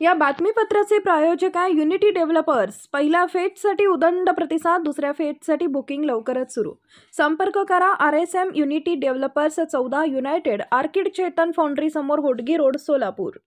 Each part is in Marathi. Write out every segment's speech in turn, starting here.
या बातमीपत्राचे प्रायोजक आहे युनिटी डेव्हलपर्स। पहिल्या फेजसाठी उदंड प्रतिसाद, दुसऱ्या फेजसाठी बुकिंग लवकरच सुरू। संपर्क करा RSM unity developers 14 United orchid Chetan foundry समोर, होडगी रोड, सोलापूर।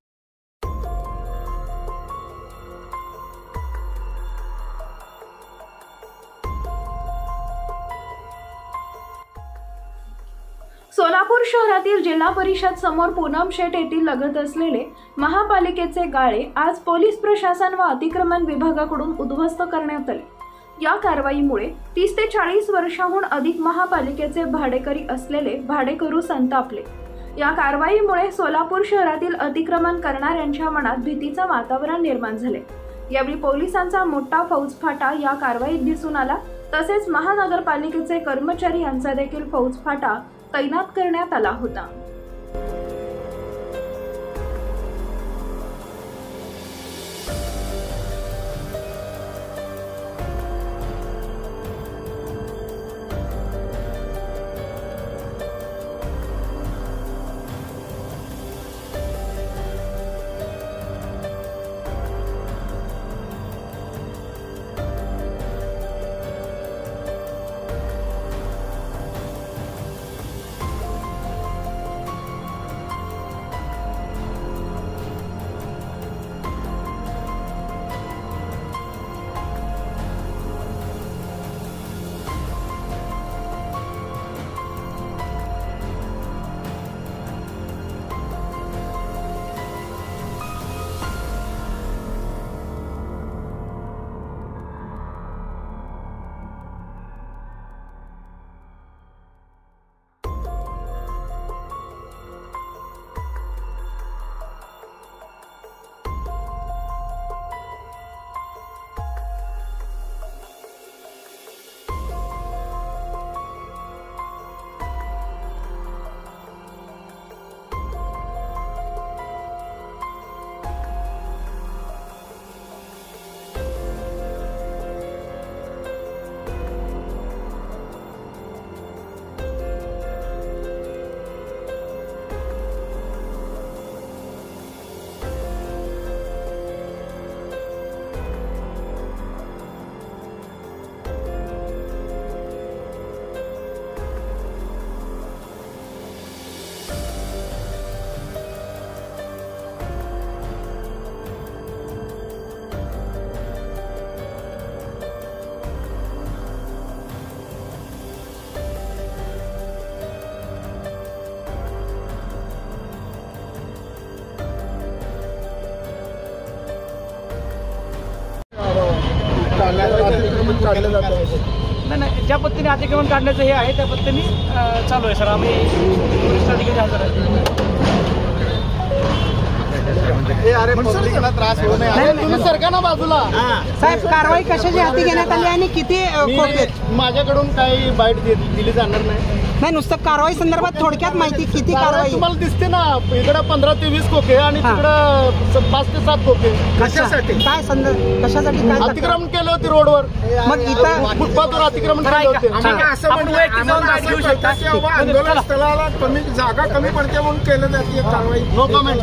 सोलापूर शहरातील जिल्हा परिषद समोर पूनम शेट येथील लगत असलेले महापालिकेचे गाळे आज पोलीस प्रशासन व अतिक्रमण विभागाकडून उद्ध्वस्त करण्यात आले। या कारवाईमुळे 30 ते 40 वर्षांहून अधिक महापालिकेचे भाडेकरी असलेले भाडेकरू संतापले। या कारवाईमुळे सोलापूर शहरातील अतिक्रमण करणाऱ्यांच्या मनात भीतीचे वातावरण निर्माण झाले। यावेळी पोलिसांचा मोठा फौजफाटा या कारवाईत दिसून आला। तसेच महानगरपालिकेचे कर्मचारी यांचा देखील फौजफाटा तैनात करण्यात आला होता। नाही, ज्या पद्धतीने अतिक्रमण काढण्याचं हे आहे त्या पद्धतीने चालू आहे सर। आम्ही पोलीस अधिकारी हजर आहे। अरे पब्लिकला त्रास होऊ नये, तुम्ही सरका ना बाजूला। साहेब, कारवाई कशाची हाती घेण्यात आली आणि किती खोके? माझ्याकडून काही बाईट दिली जाणार नाही। नुसतं कारवाई संदर्भात थोडक्यात माहिती, किती कारवाई तुम्हाला दिसते ना, इकडे 15 ते 20 खोके आणि तिकडे 5 ते 7 खोके। कशासाठी? काय कशासाठी? काय अतिक्रमण केले होते रोडवर, मग इथं फुटपाथवर अतिक्रमण केले होते। आंदोलन स्थळाला कमी जागा कमी पडते म्हणून केलं जाते कारवाई। No comment.